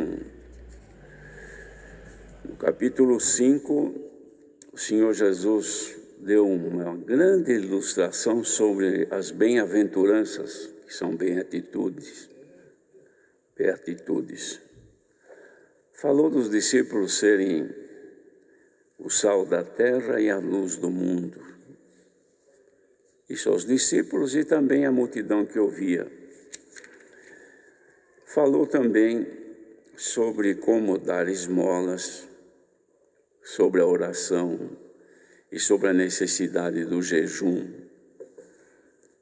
No capítulo 5, o Senhor Jesus deu uma grande ilustração sobre as bem-aventuranças, que são beatitudes. Falou dos discípulos serem o sal da terra e a luz do mundo. Isso aos discípulos e também à multidão que ouvia. Falou também sobre como dar esmolas, sobre a oração e sobre a necessidade do jejum,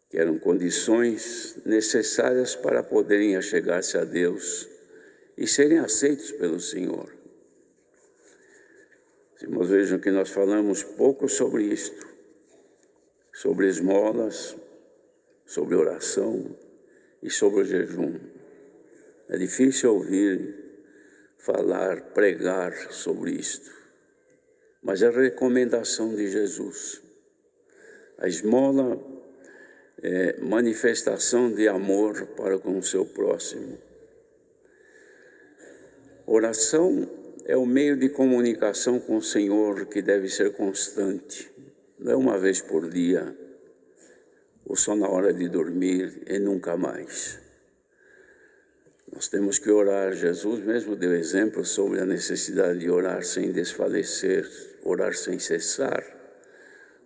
que eram condições necessárias para poderem achegar-se a Deus e serem aceitos pelo Senhor. Os irmãos vejam que nós falamos pouco sobre isto, sobre esmolas, sobre oração e sobre o jejum. É difícil ouvir falar, pregar sobre isto, mas é a recomendação de Jesus. A esmola é manifestação de amor para com o seu próximo. Oração é o meio de comunicação com o Senhor que deve ser constante. Não é uma vez por dia, ou só na hora de dormir e nunca mais. Nós temos que orar. Jesus mesmo deu exemplo sobre a necessidade de orar sem desfalecer, orar sem cessar.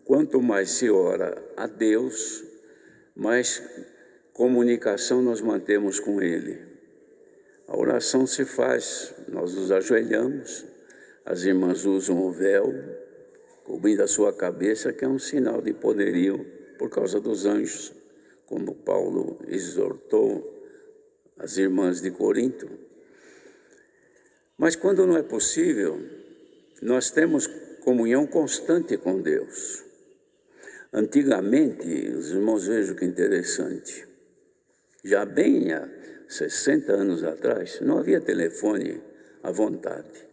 Quanto mais se ora a Deus, mais comunicação nós mantemos com Ele. A oração se faz, nós nos ajoelhamos, as irmãs usam o véu, cobrindo a sua cabeça, que é um sinal de poderio por causa dos anjos, como Paulo exortou as irmãs de Corinto. Mas quando não é possível, nós temos comunhão constante com Deus. Antigamente, os irmãos vejam que interessante, já bem há 60 anos atrás, não havia telefone à vontade.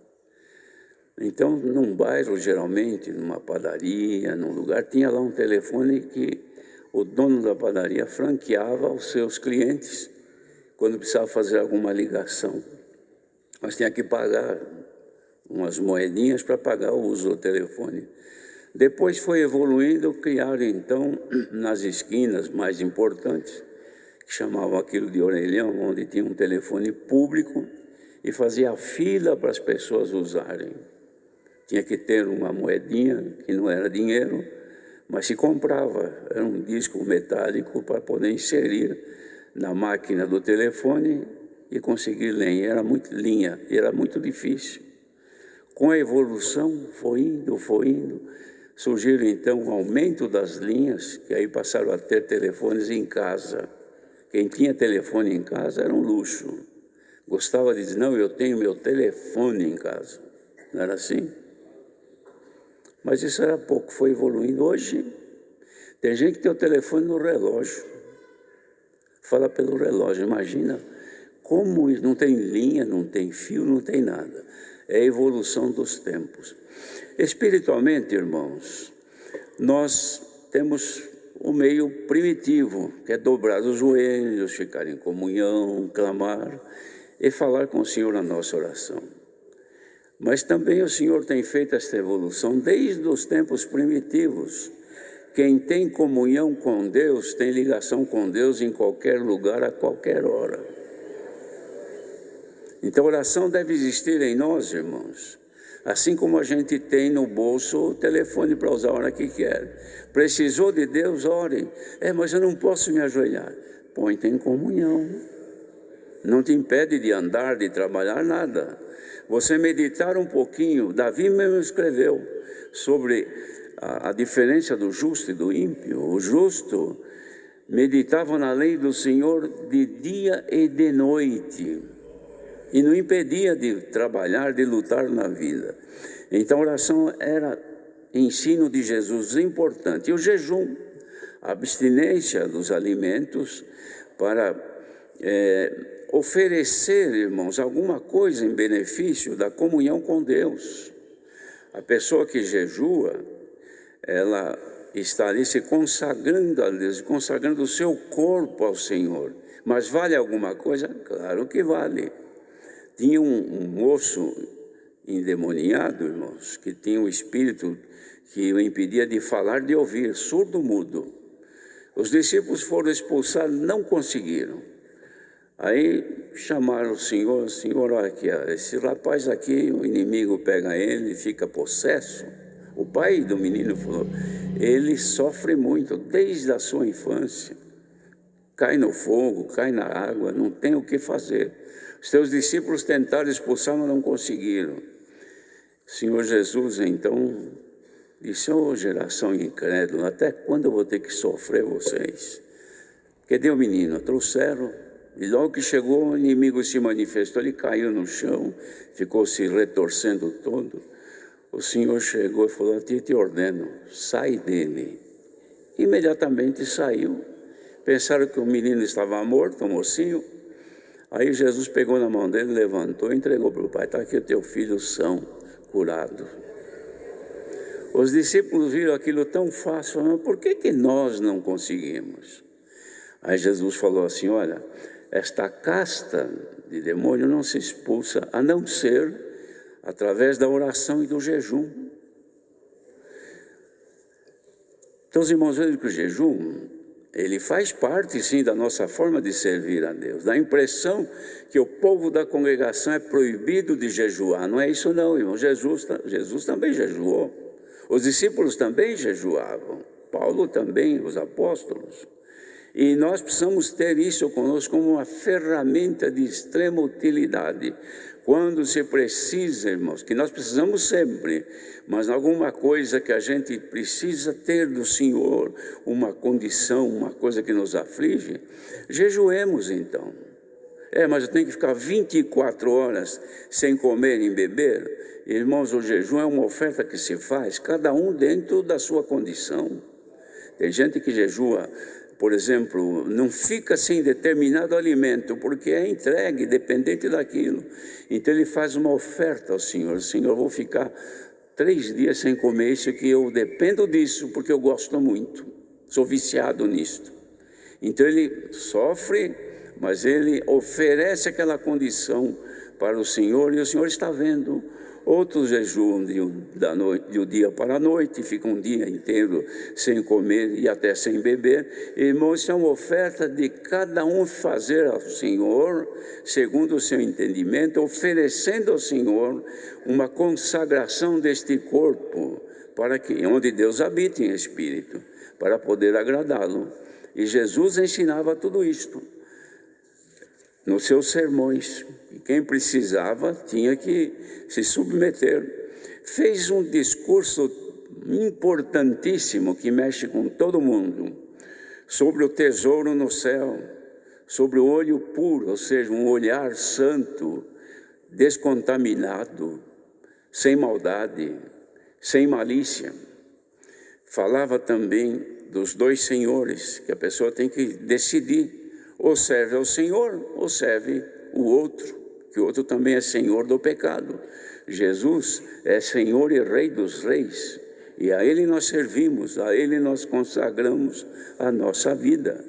Então, num bairro, geralmente, numa padaria, num lugar, tinha lá um telefone que o dono da padaria franqueava aos seus clientes quando precisava fazer alguma ligação. Mas tinha que pagar umas moedinhas para pagar o uso do telefone. Depois foi evoluindo, criaram então, nas esquinas mais importantes, que chamavam aquilo de orelhão, onde tinha um telefone público e fazia fila para as pessoas usarem. Tinha que ter uma moedinha, que não era dinheiro, mas se comprava, era um disco metálico para poder inserir na máquina do telefone e conseguir linha. Era muito difícil. Com a evolução, foi indo, surgiram então o aumento das linhas, que aí passaram a ter telefones em casa. Quem tinha telefone em casa era um luxo. Gostava de dizer, não, eu tenho meu telefone em casa. Não era assim? Mas isso era pouco, foi evoluindo. Hoje, tem gente que tem o telefone no relógio. Fala pelo relógio, imagina como não tem linha, não tem fio, não tem nada. É a evolução dos tempos. Espiritualmente, irmãos, nós temos o meio primitivo, que é dobrar os joelhos, ficar em comunhão, clamar e falar com o Senhor na nossa oração. Mas também o Senhor tem feito esta evolução desde os tempos primitivos. Quem tem comunhão com Deus, tem ligação com Deus em qualquer lugar, a qualquer hora. Então, a oração deve existir em nós, irmãos. Assim como a gente tem no bolso o telefone para usar a hora que quer. Precisou de Deus, ore. Mas eu não posso me ajoelhar. Põe-te em comunhão. Não te impede de andar, de trabalhar, nada. Você meditar um pouquinho. Davi mesmo escreveu sobre a diferença do justo e do ímpio. O justo meditava na lei do Senhor de dia e de noite, e não impedia de trabalhar, de lutar na vida. Então a oração era ensino de Jesus importante. E o jejum, a abstinência dos alimentos para oferecer, irmãos, alguma coisa em benefício da comunhão com Deus. A pessoa que jejua, ela está ali se consagrando a Deus, consagrando o seu corpo ao Senhor. Mas vale alguma coisa? Claro que vale. Tinha um moço endemoniado, irmãos, que tinha um espírito que o impedia de falar, de ouvir, surdo-mudo. Os discípulos foram expulsados, não conseguiram. Aí chamaram o Senhor, olha aqui, esse rapaz aqui, o inimigo pega ele e fica possesso. O pai do menino falou, ele sofre muito desde a sua infância. Cai no fogo, cai na água, não tem o que fazer. Os teus discípulos tentaram expulsar, mas não conseguiram. O Senhor Jesus, então, disse, geração incrédula, até quando eu vou ter que sofrer vocês? Cadê o menino? Trouxeram. E logo que chegou, o inimigo se manifestou, ele caiu no chão, ficou se retorcendo todo. O Senhor chegou e falou, te ordeno, sai dele. Imediatamente saiu. Pensaram que o menino estava morto, o mocinho. Aí Jesus pegou na mão dele, levantou e entregou para o pai. Está aqui o teu filho são, curado. Os discípulos viram aquilo tão fácil, falaram, por que nós não conseguimos? Aí Jesus falou assim, olha, esta casta de demônio não se expulsa, a não ser através da oração e do jejum. Então, os irmãos, veem que o jejum, ele faz parte, sim, da nossa forma de servir a Deus. Dá a impressão que o povo da congregação é proibido de jejuar. Não é isso não, irmão. Jesus também jejuou. Os discípulos também jejuavam. Paulo também, os apóstolos. E nós precisamos ter isso conosco como uma ferramenta de extrema utilidade. Quando se precisa, irmãos, que nós precisamos sempre, mas alguma coisa que a gente precisa ter do Senhor, uma condição, uma coisa que nos aflige, jejuemos então. Mas eu tenho que ficar 24 horas sem comer e beber. Irmãos, o jejum é uma oferta que se faz, cada um dentro da sua condição. Tem gente que jejua, por exemplo, não fica sem determinado alimento, porque é entregue, dependente daquilo. Então ele faz uma oferta ao Senhor. Senhor, eu vou ficar 3 dias sem comer isso, que eu dependo disso, porque eu gosto muito. Sou viciado nisto. Então ele sofre, mas ele oferece aquela condição para o Senhor, e o Senhor está vendo. Outros jejuam do dia para a noite, ficam um dia inteiro sem comer e até sem beber. Irmãos, isso é uma oferta de cada um fazer ao Senhor, segundo o seu entendimento, oferecendo ao Senhor uma consagração deste corpo, para que, onde Deus habita em espírito, para poder agradá-lo. E Jesus ensinava tudo isto nos seus sermões, e quem precisava tinha que se submeter. Fez um discurso importantíssimo que mexe com todo mundo, sobre o tesouro no céu, sobre o olho puro, ou seja, um olhar santo, descontaminado, sem maldade, sem malícia. Falava também dos 2 senhores, que a pessoa tem que decidir, ou serve ao Senhor, ou serve o outro, que o outro também é senhor do pecado. Jesus é Senhor e Rei dos reis, e a Ele nós servimos, a Ele nós consagramos a nossa vida.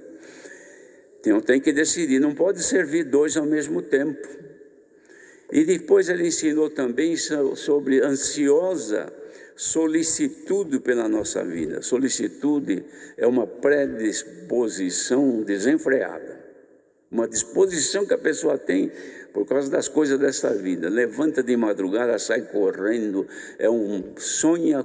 Então tem que decidir, não pode servir 2 ao mesmo tempo. E depois ele ensinou também sobre ansiosa solicitude pela nossa vida. Solicitude é uma predisposição desenfreada, uma disposição que a pessoa tem por causa das coisas dessa vida. Levanta de madrugada, sai correndo, sonha